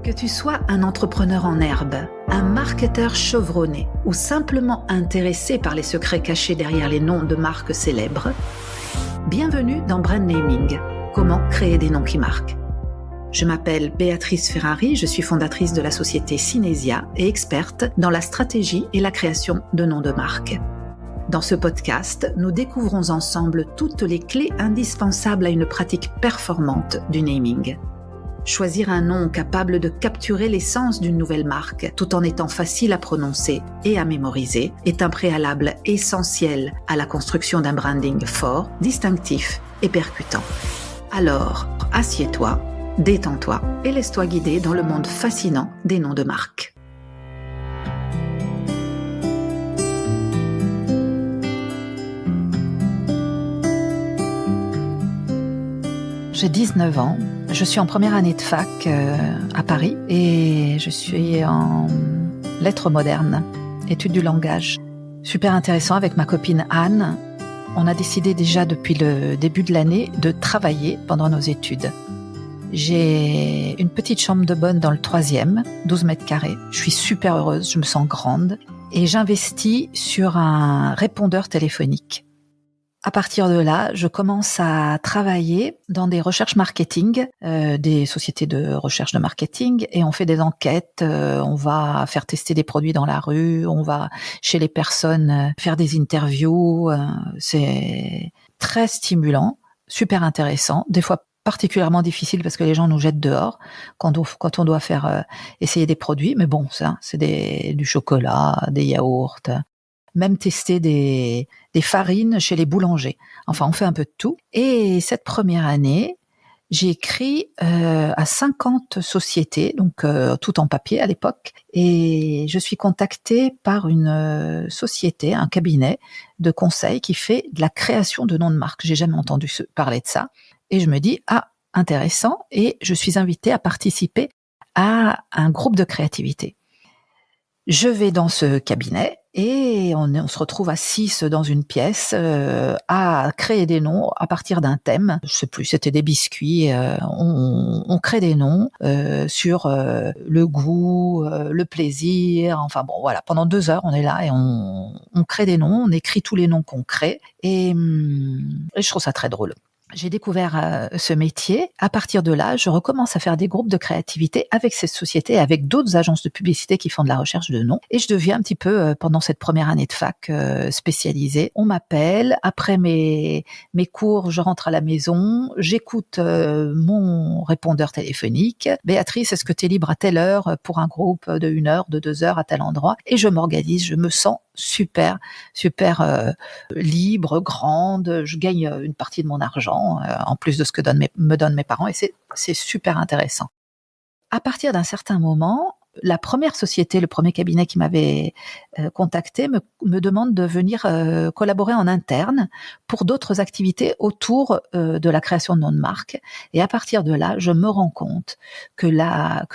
Que tu sois un entrepreneur en herbe, un marketeur chevronné ou simplement intéressé par les secrets cachés derrière les noms de marques célèbres, bienvenue dans Brand Naming, comment créer des noms qui marquent. Je m'appelle Béatrice Ferrari, je suis fondatrice de la société Cinesia et experte dans la stratégie et la création de noms de marques. Dans ce podcast, nous découvrons ensemble toutes les clés indispensables à une pratique performante du naming. Choisir un nom capable de capturer l'essence d'une nouvelle marque tout en étant facile à prononcer et à mémoriser est un préalable essentiel à la construction d'un branding fort, distinctif et percutant. Alors, assieds-toi, détends-toi et laisse-toi guider dans le monde fascinant des noms de marques. J'ai 19 ans, je suis en première année de fac à Paris et je suis en lettres modernes, études du langage. Super intéressant avec ma copine Anne. On a décidé déjà depuis le début de l'année de travailler pendant nos études. J'ai une petite chambre de bonne dans le 3e, 12 mètres carrés. Je suis super heureuse, je me sens grande et j'investis sur un répondeur téléphonique. À partir de là, je commence à travailler dans des recherches marketing, des sociétés de recherche de marketing, et on fait des enquêtes, on va faire tester des produits dans la rue, on va chez les personnes faire des interviews. C'est très stimulant, super intéressant, des fois particulièrement difficile parce que les gens nous jettent dehors quand on doit faire essayer des produits. Mais bon, ça, c'est du chocolat, des yaourts. Même tester des farines chez les boulangers. Enfin, on fait un peu de tout. Et cette première année, j'ai écrit à 50 sociétés, donc tout en papier à l'époque. Et je suis contactée par une société, un cabinet de conseil qui fait de la création de noms de marque. J'ai jamais entendu parler de ça. Et je me dis, intéressant. Et je suis invitée à participer à un groupe de créativité. Je vais dans ce cabinet et on se retrouve à 6 dans une pièce à créer des noms à partir d'un thème. Je sais plus, c'était des biscuits. On crée des noms sur le goût, le plaisir. Enfin bon, voilà. Pendant 2 heures, on est là et on crée des noms. On écrit tous les noms qu'on crée et je trouve ça très drôle. J'ai découvert ce métier. À partir de là, je recommence à faire des groupes de créativité avec cette société, avec d'autres agences de publicité qui font de la recherche de noms. Et je deviens un petit peu, pendant cette première année de fac, spécialisée. On m'appelle. Après mes cours, je rentre à la maison. J'écoute mon répondeur téléphonique. Béatrice, est-ce que tu es libre à telle heure pour un groupe de 1 heure, de 2 heures à tel endroit? Et je m'organise. Je me sens super libre, grande. Je gagne une partie de mon argent en plus de ce que me donnent mes parents, et c'est super intéressant. À partir d'un certain moment, la première société, le premier cabinet qui m'avait contacté me demande de venir collaborer en interne pour d'autres activités autour de la création de noms de marque. Et à partir de là, je me rends compte que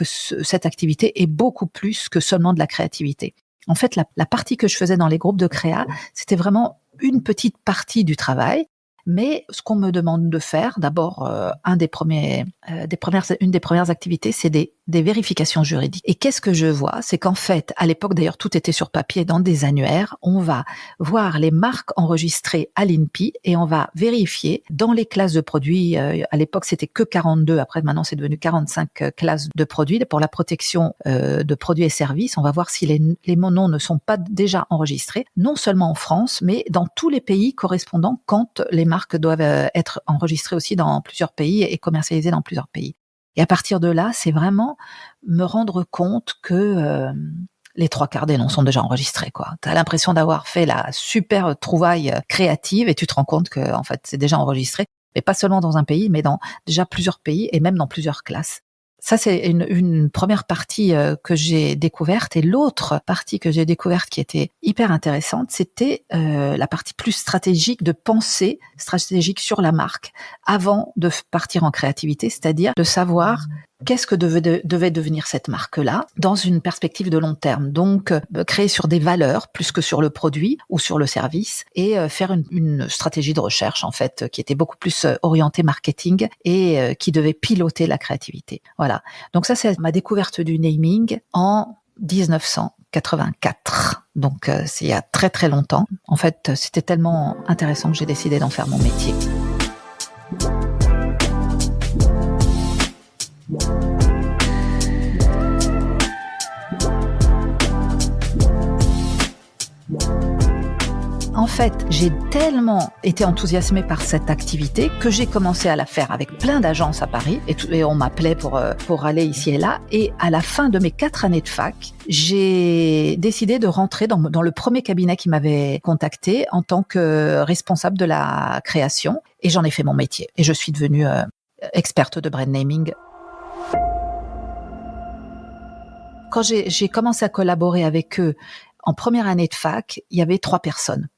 cette activité est beaucoup plus que seulement de la créativité. En fait, la partie que je faisais dans les groupes de créa, c'était vraiment une petite partie du travail. Mais ce qu'on me demande de faire, d'abord, une des premières activités, c'est des vérifications juridiques. Et qu'est-ce que je vois? C'est qu'en fait, à l'époque, d'ailleurs, tout était sur papier dans des annuaires. On va voir les marques enregistrées à l'INPI et on va vérifier dans les classes de produits. À l'époque, c'était que 42. Après, maintenant, c'est devenu 45 classes de produits pour la protection de produits et services. On va voir si les noms ne sont pas déjà enregistrés, non seulement en France, mais dans tous les pays correspondants quand les marques doivent être enregistrées aussi dans plusieurs pays et commercialisées dans plusieurs pays. Et à partir de là, c'est vraiment me rendre compte que les 3/4 des noms sont déjà enregistrés, quoi. T'as l'impression d'avoir fait la super trouvaille créative et tu te rends compte que, en fait, c'est déjà enregistré. Mais pas seulement dans un pays, mais dans déjà plusieurs pays et même dans plusieurs classes. Ça, c'est une première partie que j'ai découverte. Et l'autre partie que j'ai découverte qui était hyper intéressante, c'était la partie plus stratégique, de pensée stratégique sur la marque avant de partir en créativité, c'est-à-dire de savoir qu'est-ce que devait devenir cette marque-là dans une perspective de long terme. Donc, créer sur des valeurs plus que sur le produit ou sur le service et faire une stratégie de recherche, en fait, qui était beaucoup plus orientée marketing et qui devait piloter la créativité. Voilà. Donc ça, c'est ma découverte du naming en 1984. Donc, c'est il y a très très longtemps. En fait, c'était tellement intéressant que j'ai décidé d'en faire mon métier. En fait, j'ai tellement été enthousiasmée par cette activité que j'ai commencé à la faire avec plein d'agences à Paris et on m'appelait pour aller ici et là. Et à la fin de mes 4 années de fac, j'ai décidé de rentrer dans le premier cabinet qui m'avait contacté en tant que responsable de la création. Et j'en ai fait mon métier. Et je suis devenue experte de brand naming. Quand j'ai commencé à collaborer avec eux en première année de fac, il y avait 3 personnes.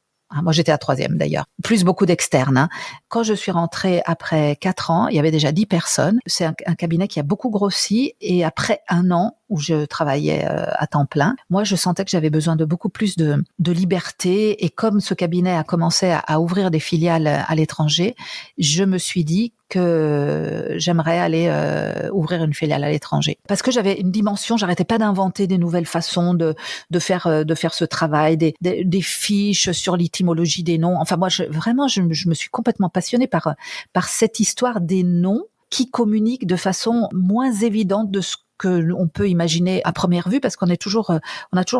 Moi, j'étais à 3e d'ailleurs, plus beaucoup d'externes. Quand je suis rentrée après 4 ans, il y avait déjà 10 personnes. C'est un cabinet qui a beaucoup grossi et après 1 an où je travaillais à temps plein, moi, je sentais que j'avais besoin de beaucoup plus de liberté. Et comme ce cabinet a commencé à ouvrir des filiales à l'étranger, je me suis dit que j'aimerais aller ouvrir une filiale à l'étranger. Parce que j'avais une dimension, j'arrêtais pas d'inventer des nouvelles façons de faire ce travail, des fiches sur l'étymologie des noms. Enfin, moi, je me suis complètement passionnée par cette histoire des noms qui communiquent de façon moins évidente de ce que on peut imaginer à première vue, parce qu'on a toujours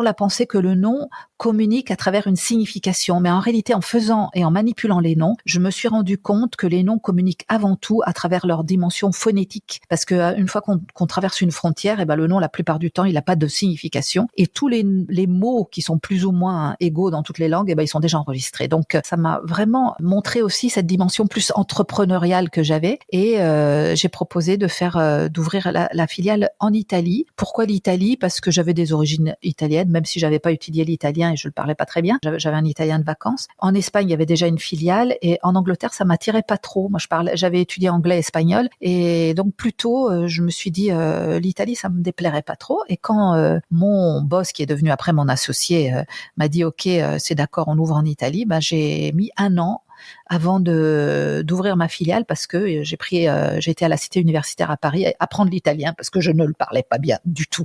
la pensée que le nom communique à travers une signification. Mais en réalité, en faisant et en manipulant les noms, je me suis rendu compte que les noms communiquent avant tout à travers leur dimension phonétique. Parce que une fois qu'on traverse une frontière, et ben le nom, la plupart du temps, il n'a pas de signification. Et tous les mots qui sont plus ou moins égaux dans toutes les langues, et ben ils sont déjà enregistrés. Donc ça m'a vraiment montré aussi cette dimension plus entrepreneuriale que j'avais. Et j'ai proposé d'ouvrir la filiale en Italie. Pourquoi l'Italie ? Parce que j'avais des origines italiennes, même si j'avais pas étudié l'italien et je le parlais pas très bien. J'avais un italien de vacances. En Espagne, il y avait déjà une filiale et en Angleterre, ça m'attirait pas trop. Moi, j'avais étudié anglais et espagnol et donc plutôt, je me suis dit l'Italie, ça me déplairait pas trop. Et quand mon boss, qui est devenu après mon associé, m'a dit OK, c'est d'accord, on ouvre en Italie, j'ai mis 1 an avant d'ouvrir ma filiale parce que j'étais à la Cité universitaire à Paris à apprendre l'italien parce que je ne le parlais pas bien du tout.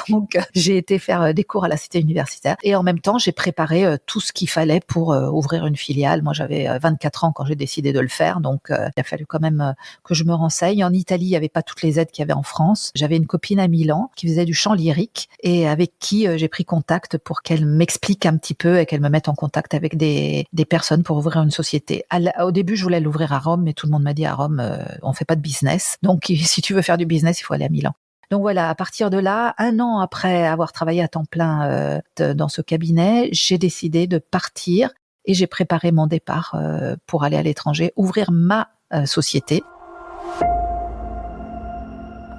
Donc j'ai été faire des cours à la Cité universitaire et en même temps j'ai préparé tout ce qu'il fallait pour ouvrir une filiale. Moi j'avais 24 ans quand j'ai décidé de le faire, donc il a fallu quand même que je me renseigne. En Italie, il n'y avait pas toutes les aides qu'il y avait en France. J'avais une copine à Milan qui faisait du chant lyrique et avec qui j'ai pris contact pour qu'elle m'explique un petit peu et qu'elle me mette en contact avec des personnes pour ouvrir une société. Au début, je voulais l'ouvrir à Rome, mais tout le monde m'a dit à Rome, on fait pas de business. Donc, si tu veux faire du business, il faut aller à Milan. Donc voilà, à partir de là, 1 an après avoir travaillé à temps plein dans ce cabinet, j'ai décidé de partir et j'ai préparé mon départ pour aller à l'étranger, ouvrir ma société.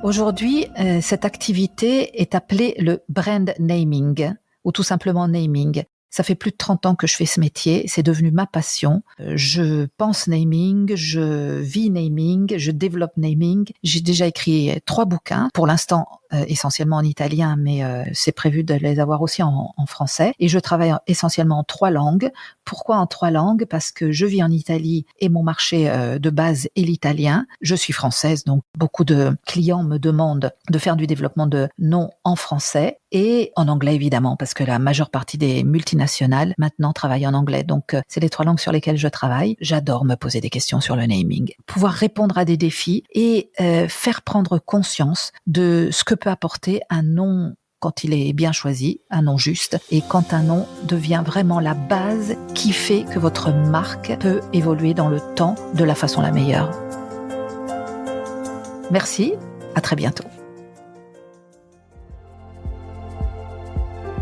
Aujourd'hui, cette activité est appelée le brand naming ou tout simplement naming. Ça fait plus de 30 ans que je fais ce métier, c'est devenu ma passion. Je pense naming, je vis naming, je développe naming. J'ai déjà écrit 3 bouquins, pour l'instant essentiellement en italien, mais c'est prévu de les avoir aussi en français. Et je travaille essentiellement en 3 langues. Pourquoi en 3 langues ? Parce que je vis en Italie et mon marché de base est l'italien. Je suis française, donc beaucoup de clients me demandent de faire du développement de noms en français et en anglais évidemment, parce que la majeure partie des multinationales maintenant travaillent en anglais. Donc c'est les 3 langues sur lesquelles je travaille. J'adore me poser des questions sur le naming, pouvoir répondre à des défis et faire prendre conscience de ce que peut apporter un nom quand il est bien choisi, un nom juste, et quand un nom devient vraiment la base qui fait que votre marque peut évoluer dans le temps de la façon la meilleure. Merci, à très bientôt.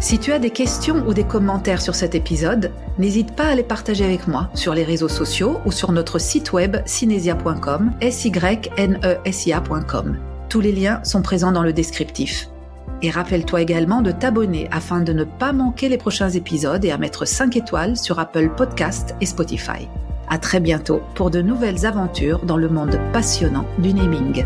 Si tu as des questions ou des commentaires sur cet épisode, n'hésite pas à les partager avec moi sur les réseaux sociaux ou sur notre site web synesia.com, synesia.com. Tous les liens sont présents dans le descriptif. Et rappelle-toi également de t'abonner afin de ne pas manquer les prochains épisodes et à mettre 5 étoiles sur Apple Podcasts et Spotify. À très bientôt pour de nouvelles aventures dans le monde passionnant du naming.